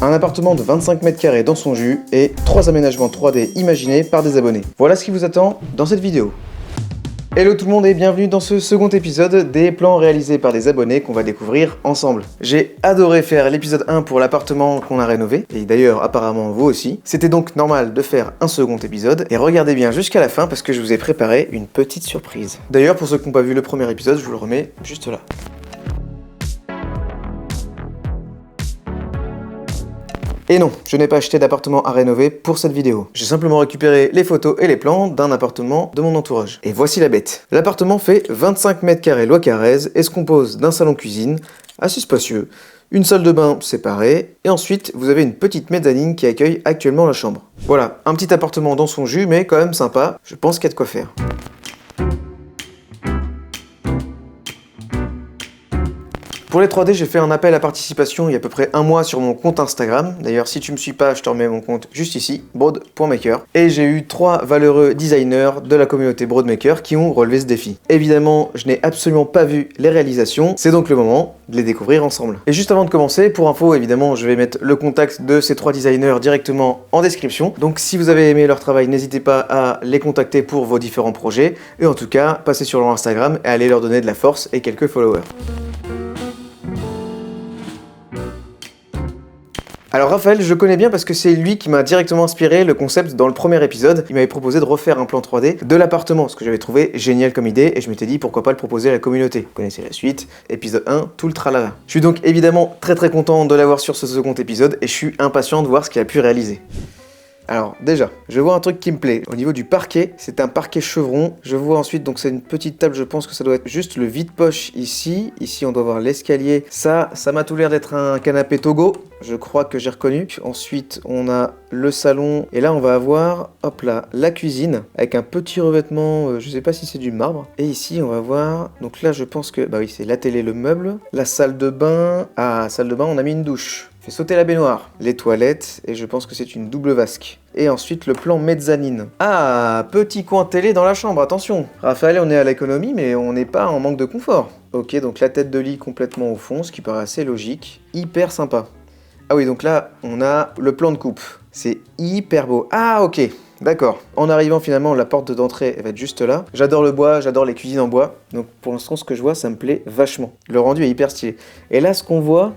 Un appartement de 25 mètres carrés dans son jus et 3 aménagements 3D imaginés par des abonnés. Voilà ce qui vous attend dans cette vidéo. Hello tout le monde et bienvenue dans ce second épisode des plans réalisés par des abonnés qu'on va découvrir ensemble. J'ai adoré faire l'épisode 1 pour l'appartement qu'on a rénové, et d'ailleurs apparemment vous aussi. C'était donc normal de faire un second épisode, et regardez bien jusqu'à la fin parce que je vous ai préparé une petite surprise. D'ailleurs pour ceux qui n'ont pas vu le premier épisode, je vous le remets juste là. Et non, je n'ai pas acheté d'appartement à rénover pour cette vidéo. J'ai simplement récupéré les photos et les plans d'un appartement de mon entourage. Et voici la bête. L'appartement fait 25 mètres carrés loi Carrez et se compose d'un salon-cuisine, assez spacieux, une salle de bain séparée, et ensuite vous avez une petite mezzanine qui accueille actuellement la chambre. Voilà, un petit appartement dans son jus, mais quand même sympa, je pense qu'il y a de quoi faire. Pour les 3D, j'ai fait un appel à participation il y a à peu près un mois sur mon compte Instagram. D'ailleurs, si tu me suis pas, je te remets mon compte juste ici, broad.maker. Et j'ai eu 3 valeureux designers de la communauté Broadmaker qui ont relevé ce défi. Évidemment, je n'ai absolument pas vu les réalisations, c'est donc le moment de les découvrir ensemble. Et juste avant de commencer, pour info, évidemment, je vais mettre le contact de ces 3 designers directement en description. Donc si vous avez aimé leur travail, n'hésitez pas à les contacter pour vos différents projets. Et en tout cas, passez sur leur Instagram et allez leur donner de la force et quelques followers. Alors Raphaël, je le connais bien parce que c'est lui qui m'a directement inspiré le concept dans le premier épisode. Il m'avait proposé de refaire un plan 3D de l'appartement, ce que j'avais trouvé génial comme idée, et je m'étais dit pourquoi pas le proposer à la communauté. Vous connaissez la suite, épisode 1, tout le tralala. Je suis donc évidemment très content de l'avoir sur ce second épisode, et je suis impatient de voir ce qu'il a pu réaliser. Alors déjà, je vois un truc qui me plaît. Au niveau du parquet, c'est un parquet chevron. Je vois ensuite, donc c'est une petite table, je pense que ça doit être juste le vide-poche ici. Ici, on doit voir l'escalier. Ça m'a tout l'air d'être un canapé Togo. Je crois que j'ai reconnu. Ensuite, on a le salon. Et là, on va avoir, hop là, la cuisine avec un petit revêtement, je sais pas si c'est du marbre. Et ici, on va voir, donc là, je pense que, bah oui, c'est la télé, le meuble. La salle de bain. Ah, salle de bain, on a mis une douche. Fait sauter la baignoire, les toilettes, et je pense que c'est une double vasque. Et ensuite le plan mezzanine. Ah, petit coin télé dans la chambre, attention. Raphaël, on est à l'économie, mais on n'est pas en manque de confort. Ok, donc la tête de lit complètement au fond, ce qui paraît assez logique. Hyper sympa. Ah oui, donc là, on a le plan de coupe. C'est hyper beau. Ah, ok. D'accord. En arrivant finalement, la porte d'entrée elle va être juste là. J'adore le bois, j'adore les cuisines en bois. Donc pour l'instant, ce que je vois, ça me plaît vachement. Le rendu est hyper stylé. Et là, ce qu'on voit...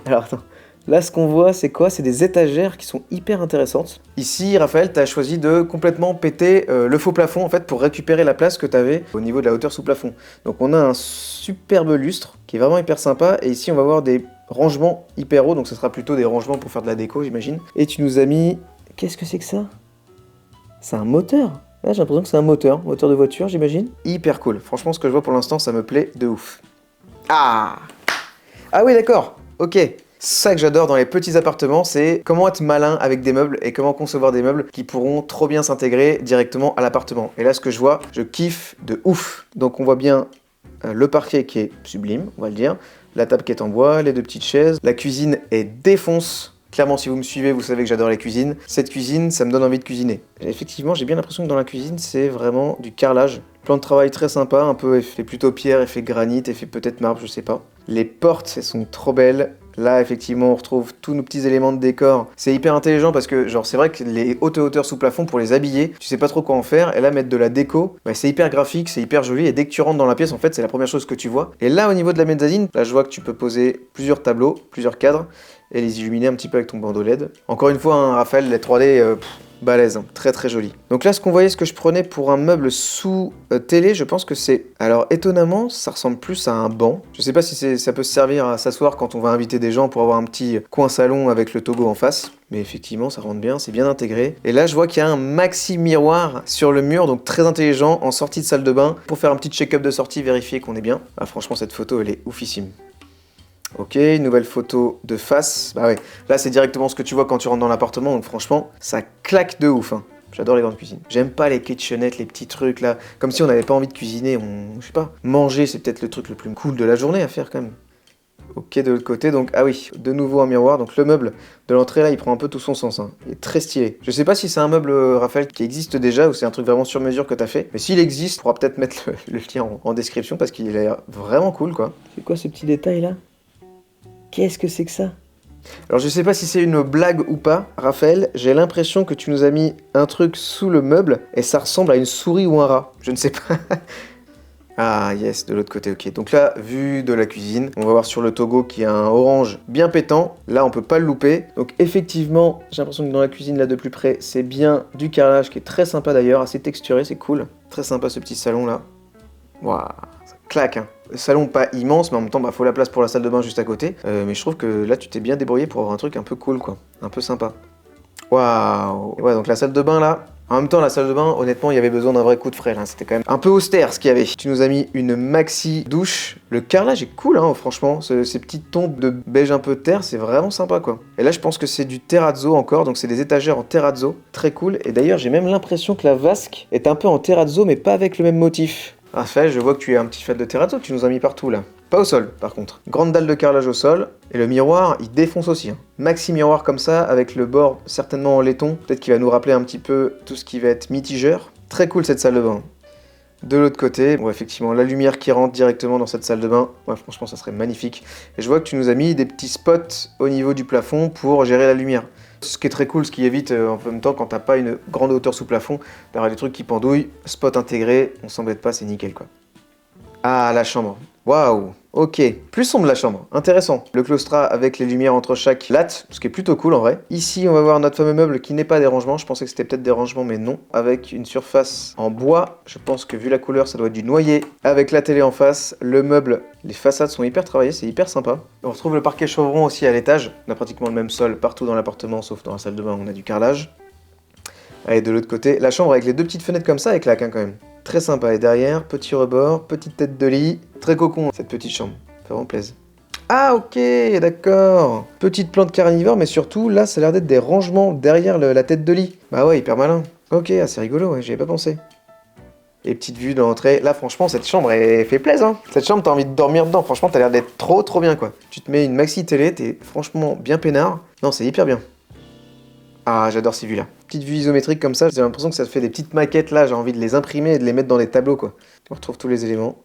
Alors attends. Là, ce qu'on voit, c'est quoi? C'est des étagères qui sont hyper intéressantes. Ici, Raphaël, tu as choisi de complètement péter le faux plafond, en fait, pour récupérer la place que tu avais au niveau de la hauteur sous plafond. Donc, on a un superbe lustre qui est vraiment hyper sympa. Et ici, on va avoir des rangements hyper hauts. Donc, ce sera plutôt des rangements pour faire de la déco, j'imagine. Et tu nous as mis... Qu'est-ce que c'est que ça? C'est un moteur. Là, j'ai l'impression que c'est un moteur de voiture, j'imagine. Hyper cool. Franchement, ce que je vois pour l'instant, ça me plaît de ouf. Ah oui, d'accord. Ok. Ça que j'adore dans les petits appartements, c'est comment être malin avec des meubles et comment concevoir des meubles qui pourront trop bien s'intégrer directement à l'appartement. Et là, ce que je vois, je kiffe de ouf. Donc on voit bien le parquet qui est sublime, on va le dire. La table qui est en bois, les 2 petites chaises. La cuisine est défonce. Clairement, si vous me suivez, vous savez que j'adore les cuisines. Cette cuisine, ça me donne envie de cuisiner. Et effectivement, j'ai bien l'impression que dans la cuisine, c'est vraiment du carrelage. Plan de travail très sympa, un peu effet plutôt pierre, effet granit, effet peut-être marbre, je sais pas. Les portes, elles sont trop belles. Là, effectivement, on retrouve tous nos petits éléments de décor. C'est hyper intelligent parce que, genre, c'est vrai que les hautes hauteurs sous plafond, pour les habiller, tu sais pas trop quoi en faire. Et là, mettre de la déco, bah, c'est hyper graphique, c'est hyper joli. Et dès que tu rentres dans la pièce, en fait, c'est la première chose que tu vois. Et là, au niveau de la mezzanine, là, je vois que tu peux poser plusieurs tableaux, plusieurs cadres, et les illuminer un petit peu avec ton bandeau LED. Encore une fois, hein, Raphaël, les 3D... balèze, hein. Très joli. Donc là, ce qu'on voyait, ce que je prenais pour un meuble sous télé, je pense que c'est... Alors étonnamment, ça ressemble plus à un banc. Je sais pas si ça peut se servir à s'asseoir quand on va inviter des gens pour avoir un petit coin salon avec le Togo en face. Mais effectivement, ça rentre bien, c'est bien intégré. Et là, je vois qu'il y a un maxi miroir sur le mur, donc très intelligent, en sortie de salle de bain, pour faire un petit check-up de sortie, vérifier qu'on est bien. Ah, franchement, cette photo, elle est oufissime. Ok, nouvelle photo de face. Bah ouais, là c'est directement ce que tu vois quand tu rentres dans l'appartement, donc franchement, ça claque de ouf, hein. J'adore les grandes cuisines. J'aime pas les kitchenettes, les petits trucs là, comme si on n'avait pas envie de cuisiner, je sais pas. Manger, c'est peut-être le truc le plus cool de la journée à faire quand même. Ok, de l'autre côté, donc, ah oui, de nouveau un miroir, donc le meuble de l'entrée là, il prend un peu tout son sens, hein. Il est très stylé. Je sais pas si c'est un meuble, Raphaël, qui existe déjà, ou c'est un truc vraiment sur mesure que t'as fait, mais s'il existe, on pourra peut-être mettre le lien en description, parce qu'il a l'air vraiment cool, quoi. C'est quoi ce petit détail là? Qu'est-ce que c'est que ça? Alors je sais pas si c'est une blague ou pas, Raphaël, j'ai l'impression que tu nous as mis un truc sous le meuble et ça ressemble à une souris ou un rat. Je ne sais pas. Ah yes, de l'autre côté, ok. Donc là, vue de la cuisine, on va voir sur le Togo qu'il y a un orange bien pétant. Là, on peut pas le louper. Donc effectivement, j'ai l'impression que dans la cuisine, là de plus près, c'est bien du carrelage qui est très sympa d'ailleurs, assez texturé, c'est cool. Très sympa ce petit salon là. Waouh, ça claque hein. Le salon pas immense, mais en même temps, faut la place pour la salle de bain juste à côté. Mais je trouve que là, tu t'es bien débrouillé pour avoir un truc un peu cool quoi, un peu sympa. Waouh. Ouais, donc la salle de bain là. En même temps, la salle de bain, honnêtement, il y avait besoin d'un vrai coup de frais, là. C'était quand même un peu austère, ce qu'il y avait. Tu nous as mis une maxi douche. Le carrelage est cool, hein, franchement. Ces petites tons de beige un peu terre, c'est vraiment sympa, quoi. Et là, je pense que c'est du terrazzo encore, donc c'est des étagères en terrazzo. Très cool. Et d'ailleurs, j'ai même l'impression que la vasque est un peu en terrazzo, mais pas avec le même motif. Raphaël, je vois que tu es un petit fan de terrazzo, tu nous as mis partout, là. Pas au sol, par contre. Grande dalle de carrelage au sol. Et le miroir, il défonce aussi. Hein. Maxi miroir comme ça, avec le bord certainement en laiton. Peut-être qu'il va nous rappeler un petit peu tout ce qui va être mitigeur. Très cool cette salle de bain. De l'autre côté, bon effectivement, la lumière qui rentre directement dans cette salle de bain. Ouais, franchement, ça serait magnifique. Et je vois que tu nous as mis des petits spots au niveau du plafond pour gérer la lumière. Ce qui est très cool, ce qui évite en même temps, quand t'as pas une grande hauteur sous plafond, d'avoir des trucs qui pendouillent. Spot intégré, on s'embête pas, c'est nickel quoi. Ah, la chambre. Waouh, ok. Plus sombre la chambre, intéressant. Le claustrat avec les lumières entre chaque latte, ce qui est plutôt cool en vrai. Ici, on va voir notre fameux meuble qui n'est pas des rangements. Je pensais que c'était peut-être des rangements, mais non. Avec une surface en bois. Je pense que vu la couleur, ça doit être du noyer. Avec la télé en face, le meuble, les façades sont hyper travaillées, c'est hyper sympa. On retrouve le parquet chevron aussi à l'étage. On a pratiquement le même sol partout dans l'appartement, sauf dans la salle de bain où on a du carrelage. Allez, de l'autre côté, la chambre avec les deux petites fenêtres comme ça, elle claque hein, quand même. Très sympa. Et derrière, petit rebord, petite tête de lit. Très cocon, cette petite chambre. Ça fait vraiment plaisir. Ah, ok, d'accord. Petite plante carnivore, mais surtout, là, ça a l'air d'être des rangements derrière la tête de lit. Bah ouais, hyper malin. Ok, ah, c'est rigolo, ouais, j'y avais pas pensé. Et petite vue de l'entrée. Là, franchement, cette chambre, elle fait plaisir. Hein. Cette chambre, t'as envie de dormir dedans. Franchement, t'as l'air d'être trop bien, quoi. Tu te mets une maxi télé, t'es franchement bien peinard. Non, c'est hyper bien. Ah, j'adore ces vues-là. Petite vue isométrique comme ça, j'ai l'impression que ça te fait des petites maquettes là, j'ai envie de les imprimer et de les mettre dans des tableaux quoi. On retrouve tous les éléments.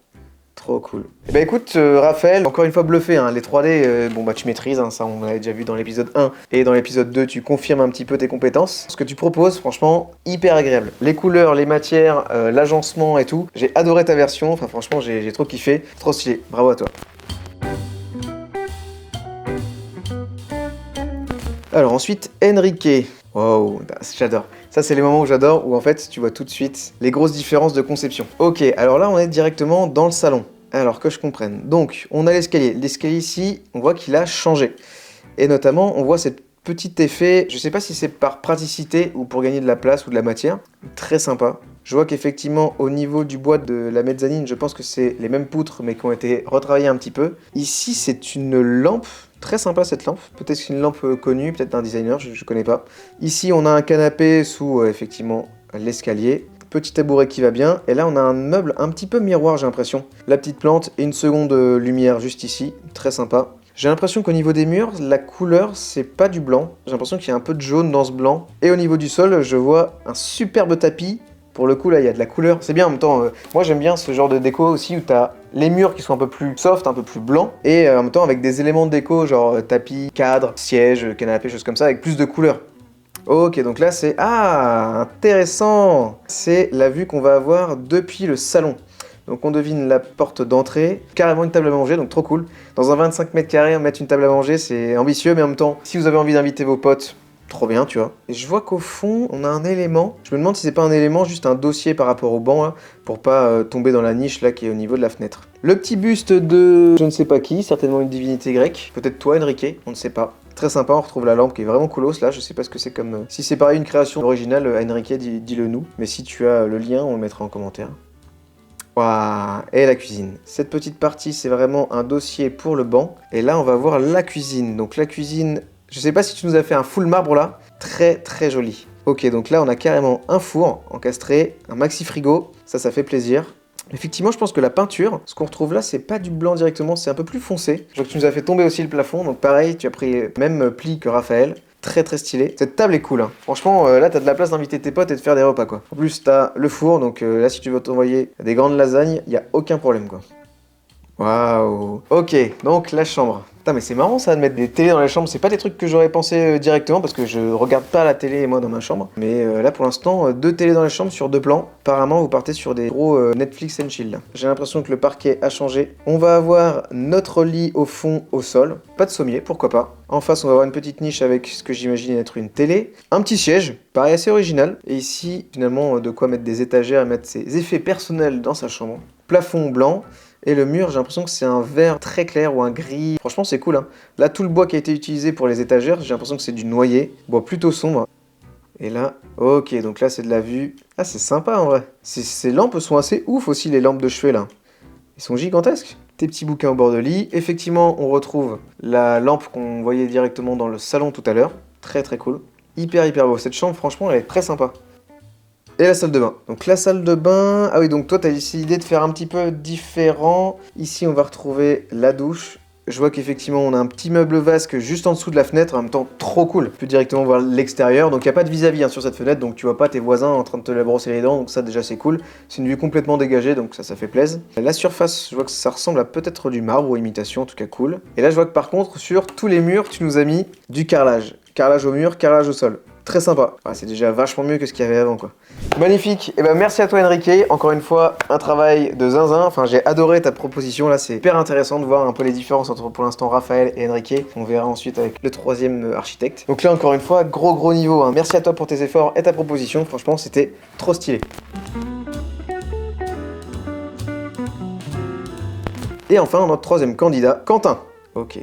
Trop cool. Et bah écoute, Raphaël, encore une fois bluffé, hein, les 3D, bon bah tu maîtrises, hein, ça on l'avait déjà vu dans l'épisode 1 et dans l'épisode 2, tu confirmes un petit peu tes compétences. Ce que tu proposes, franchement, hyper agréable. Les couleurs, les matières, l'agencement et tout, j'ai adoré ta version, enfin franchement j'ai trop kiffé, trop stylé, bravo à toi. Alors ensuite, Enrique. Wow, j'adore. Ça, c'est les moments où j'adore, où en fait, tu vois tout de suite les grosses différences de conception. Ok, alors là, on est directement dans le salon. Alors que je comprenne. Donc, on a l'escalier. L'escalier ici, on voit qu'il a changé. Et notamment, on voit cet petit effet, je sais pas si c'est par praticité ou pour gagner de la place ou de la matière. Très sympa. Je vois qu'effectivement, au niveau du bois de la mezzanine, je pense que c'est les mêmes poutres, mais qui ont été retravaillées un petit peu. Ici, c'est une lampe. Très sympa cette lampe, peut-être que c'est une lampe connue, peut-être d'un designer, je connais pas. Ici on a un canapé sous effectivement l'escalier, petit tabouret qui va bien, et là on a un meuble un petit peu miroir j'ai l'impression. La petite plante et une seconde lumière juste ici, très sympa. J'ai l'impression qu'au niveau des murs, la couleur c'est pas du blanc, j'ai l'impression qu'il y a un peu de jaune dans ce blanc. Et au niveau du sol, je vois un superbe tapis. Pour le coup, là, il y a de la couleur. C'est bien en même temps. Moi, j'aime bien ce genre de déco aussi où t'as les murs qui sont un peu plus soft, un peu plus blancs. Et en même temps, avec des éléments de déco, genre tapis, cadre, siège, canapé, choses comme ça, avec plus de couleurs. Ok, donc là, c'est... Ah, intéressant. C'est la vue qu'on va avoir depuis le salon. Donc on devine la porte d'entrée, carrément une table à manger, donc trop cool. Dans un 25 mètres carrés, mettre une table à manger, c'est ambitieux, mais en même temps, si vous avez envie d'inviter vos potes, trop bien, tu vois. Et je vois qu'au fond, on a un élément. Je me demande si c'est pas un élément, juste un dossier par rapport au banc, là, pour pas tomber dans la niche, là, qui est au niveau de la fenêtre. Le petit buste de je ne sais pas qui, certainement une divinité grecque. Peut-être toi, Enrique, on ne sait pas. Très sympa, on retrouve la lampe qui est vraiment coolos, là. Je sais pas ce que c'est comme... Si c'est pareil, une création originale, Enrique, dis-le nous. Mais si tu as le lien, on le mettra en commentaire. Waouh, et la cuisine. Cette petite partie, c'est vraiment un dossier pour le banc. Et là, on va voir la cuisine. Donc la cuisine... Je sais pas si tu nous as fait un full marbre là, très joli. Ok, donc là on a carrément un four encastré, un maxi frigo, ça fait plaisir. Effectivement, je pense que la peinture, ce qu'on retrouve là, c'est pas du blanc directement, c'est un peu plus foncé. Je vois que tu nous as fait tomber aussi le plafond, donc pareil, tu as pris même pli que Raphaël. Très stylé. Cette table est cool, hein. Franchement, là t'as de la place d'inviter tes potes et de faire des repas quoi. En plus t'as le four, donc là si tu veux t'envoyer des grandes lasagnes, y a aucun problème quoi. Waouh. Ok, donc la chambre. Putain, mais c'est marrant ça de mettre des télés dans la chambre. C'est pas des trucs que j'aurais pensé directement parce que je regarde pas la télé moi dans ma chambre. Mais là pour l'instant, deux télés dans la chambre sur deux plans. Apparemment, vous partez sur des gros Netflix and chill. J'ai l'impression que le parquet a changé. On va avoir notre lit au fond, au sol. Pas de sommier, pourquoi pas. En face, on va avoir une petite niche avec ce que j'imagine être une télé. Un petit siège, pareil assez original. Et ici, finalement, de quoi mettre des étagères et mettre ses effets personnels dans sa chambre. Plafond blanc. Et le mur, j'ai l'impression que c'est un vert très clair ou un gris. Franchement, c'est cool, hein. Là, tout le bois qui a été utilisé pour les étagères, j'ai l'impression que c'est du noyer. Bois plutôt sombre. Et là, ok, donc là, c'est de la vue. Ah, c'est sympa, en vrai. Ces lampes sont assez ouf aussi, les lampes de chevet, là. Ils sont gigantesques. Tes petits bouquins au bord de lit. Effectivement, on retrouve la lampe qu'on voyait directement dans le salon tout à l'heure. Très, très cool. Hyper, hyper beau. Cette chambre, franchement, elle est très sympa. Et la salle de bain. Donc la salle de bain... Ah oui, donc toi, tu as décidé de faire un petit peu différent. Ici, on va retrouver la douche. Je vois qu'effectivement, on a un petit meuble vasque juste en dessous de la fenêtre. En même temps, trop cool. Tu peux directement voir l'extérieur. Donc, il n'y a pas de vis-à-vis sur cette fenêtre. Donc, tu vois pas tes voisins en train de te la brosser les dents. Donc, ça, déjà, c'est cool. C'est une vue complètement dégagée. Donc, ça fait plaisir. La surface, je vois que ça ressemble à peut-être du marbre ou imitation. En tout cas, cool. Et là, je vois que par contre, sur tous les murs, tu nous as mis du carrelage. Carrelage au mur, carrelage au sol. Très sympa. Ah, c'est déjà vachement mieux que ce qu'il y avait avant, quoi. Magnifique. Et ben merci à toi, Enrique. Encore une fois, un travail de zinzin. Enfin, j'ai adoré ta proposition. Là, c'est hyper intéressant de voir un peu les différences entre, pour l'instant, Raphaël et Enrique. On verra ensuite avec le troisième architecte. Donc là, encore une fois, gros niveau, hein. Merci à toi pour tes efforts et ta proposition. Franchement, c'était trop stylé. Et enfin, notre troisième candidat, Quentin. Ok.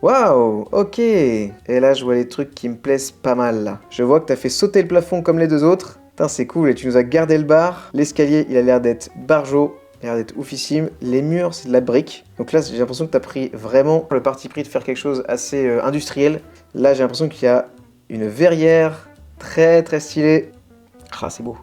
Waouh, ok. Et là, je vois les trucs qui me plaisent pas mal, là. Je vois que t'as fait sauter le plafond comme les deux autres. Putain, c'est cool. Et tu nous as gardé le bar. L'escalier, il a l'air d'être barjo. Il a l'air d'être oufissime. Les murs, c'est de la brique. Donc là, j'ai l'impression que t'as pris vraiment le parti pris de faire quelque chose assez industriel. Là, j'ai l'impression qu'il y a une verrière très stylée. Ah, c'est beau.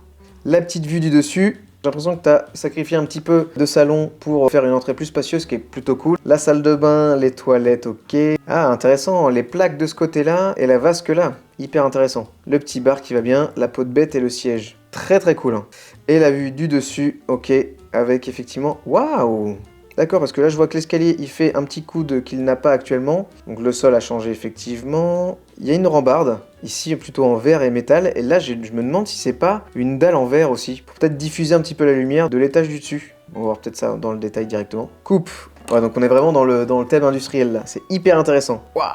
La petite vue du dessus. J'ai l'impression que tu as sacrifié un petit peu de salon pour faire une entrée plus spacieuse, ce qui est plutôt cool. La salle de bain, les toilettes, ok. Ah, intéressant, les plaques de ce côté-là et la vasque là. Hyper intéressant. Le petit bar qui va bien, la peau de bête et le siège. Très cool, hein. Et la vue du dessus, ok, avec effectivement... Waouh! D'accord, parce que là, je vois que l'escalier, il fait un petit coude qu'il n'a pas actuellement. Donc le sol a changé, effectivement. Il y a une rambarde, ici plutôt en verre et métal. Et là, je me demande si c'est pas une dalle en verre aussi, pour peut-être diffuser un petit peu la lumière de l'étage du dessus. On va voir peut-être ça dans le détail directement. Coupe. Ouais, donc on est vraiment dans le thème industriel, là. C'est hyper intéressant. Waouh!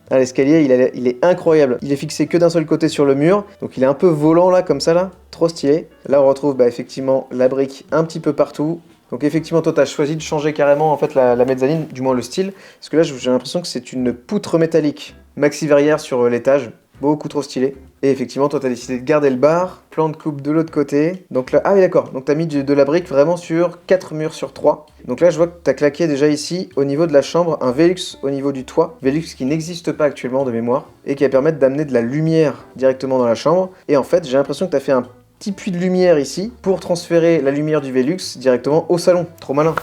Ah, l'escalier, il est incroyable. Il est fixé que d'un seul côté sur le mur. Donc il est un peu volant, là, comme ça, là. Trop stylé. Là, on retrouve, effectivement, la brique un petit peu partout. Donc effectivement, toi, tu as choisi de changer carrément en fait la mezzanine, du moins le style. Parce que là, j'ai l'impression que c'est une poutre métallique maxi verrière sur l'étage. Beaucoup trop stylé. Et effectivement, toi, tu as décidé de garder le bar. Plan de coupe de l'autre côté. Donc là, ah oui, d'accord. Donc tu as mis de la brique vraiment sur 4 murs sur 3. Donc là, je vois que tu as claqué déjà ici, au niveau de la chambre, un Velux au niveau du toit. Velux qui n'existe pas actuellement de mémoire. Et qui va permettre d'amener de la lumière directement dans la chambre. Et en fait, j'ai l'impression que tu as fait un petit puits de lumière ici pour transférer la lumière du Velux directement au salon. Trop malin.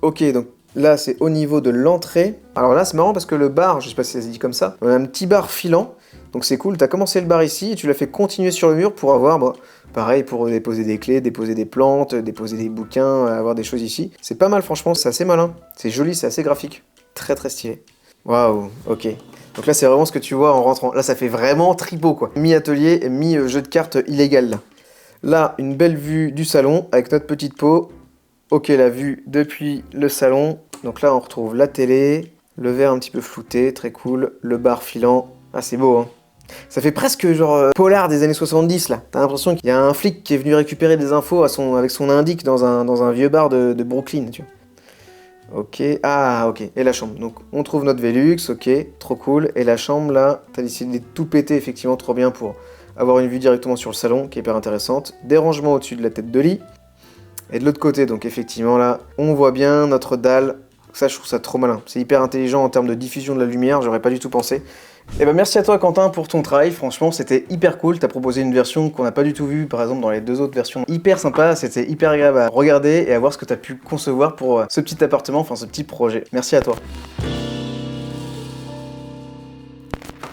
Ok, donc là c'est au niveau de l'entrée. Alors là c'est marrant parce que le bar, je sais pas si ça se dit comme ça, on a un petit bar filant. Donc c'est cool, t'as commencé le bar ici et tu l'as fait continuer sur le mur pour avoir, pareil, pour déposer des clés, déposer des plantes, déposer des bouquins, avoir des choses ici. C'est pas mal franchement, c'est assez malin. C'est joli, c'est assez graphique. Très stylé. Waouh, ok. Donc là, c'est vraiment ce que tu vois en rentrant. Là, ça fait vraiment tripot, quoi. Mi-atelier, mi-jeu de cartes illégal, là. Là, une belle vue du salon avec notre petite peau. Ok, la vue depuis le salon. Donc là, on retrouve la télé, le verre un petit peu flouté, très cool. Le bar filant. Ah, c'est beau, hein. Ça fait presque genre polar des années 70, là. T'as l'impression qu'il y a un flic qui est venu récupérer des infos avec son indique dans un vieux bar de Brooklyn, tu vois. Ok, ah ok, et la chambre, donc on trouve notre Velux, ok, trop cool, et la chambre là, t'as décidé de tout péter effectivement trop bien pour avoir une vue directement sur le salon, qui est hyper intéressante, des rangements au-dessus de la tête de lit, et de l'autre côté, donc effectivement là, on voit bien notre dalle, ça je trouve ça trop malin, c'est hyper intelligent en termes de diffusion de la lumière, j'aurais pas du tout pensé. Et ben merci à toi Quentin pour ton travail, franchement c'était hyper cool, t'as proposé une version qu'on n'a pas du tout vue par exemple dans les deux autres versions, hyper sympa, c'était hyper agréable à regarder et à voir ce que t'as pu concevoir pour ce petit appartement, enfin ce petit projet. Merci à toi.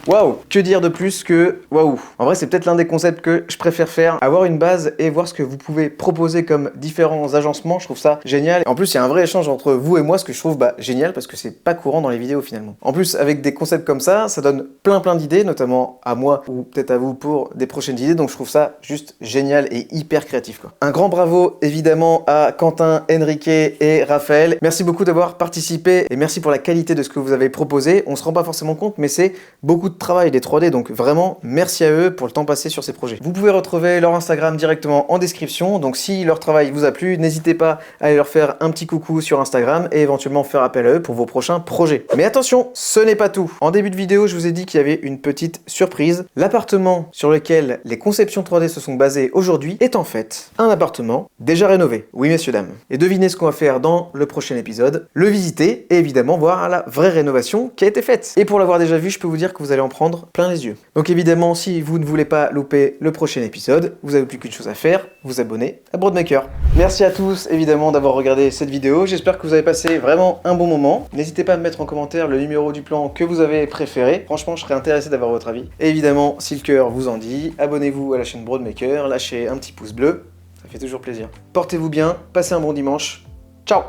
Waouh! Que dire de plus que waouh! En vrai, c'est peut-être l'un des concepts que je préfère faire. Avoir une base et voir ce que vous pouvez proposer comme différents agencements, je trouve ça génial. En plus, il y a un vrai échange entre vous et moi, ce que je trouve génial parce que c'est pas courant dans les vidéos finalement. En plus, avec des concepts comme ça donne plein d'idées, notamment à moi ou peut-être à vous pour des prochaines idées. Donc je trouve ça juste génial et hyper créatif, quoi. Un grand bravo évidemment à Quentin, Enrique et Raphaël. Merci beaucoup d'avoir participé et merci pour la qualité de ce que vous avez proposé. On se rend pas forcément compte, mais c'est beaucoup de travail des 3D, donc vraiment merci à eux pour le temps passé sur ces projets. Vous pouvez retrouver leur Instagram directement en description, donc si leur travail vous a plu, n'hésitez pas à aller leur faire un petit coucou sur Instagram et éventuellement faire appel à eux pour vos prochains projets. Mais attention, ce n'est pas tout. En début de vidéo, je vous ai dit qu'il y avait une petite surprise. L'appartement sur lequel les conceptions 3D se sont basées aujourd'hui est en fait un appartement déjà rénové. Oui messieurs dames. Et devinez ce qu'on va faire dans le prochain épisode, le visiter et évidemment voir la vraie rénovation qui a été faite. Et pour l'avoir déjà vu, je peux vous dire que vous allez en prendre plein les yeux. Donc évidemment, si vous ne voulez pas louper le prochain épisode, vous n'avez plus qu'une chose à faire, vous abonner à Broadmaker. Merci à tous évidemment d'avoir regardé cette vidéo, j'espère que vous avez passé vraiment un bon moment. N'hésitez pas à me mettre en commentaire le numéro du plan que vous avez préféré, franchement je serais intéressé d'avoir votre avis. Et évidemment, si le cœur vous en dit, abonnez-vous à la chaîne Broadmaker, lâchez un petit pouce bleu, ça fait toujours plaisir. Portez-vous bien, passez un bon dimanche, ciao!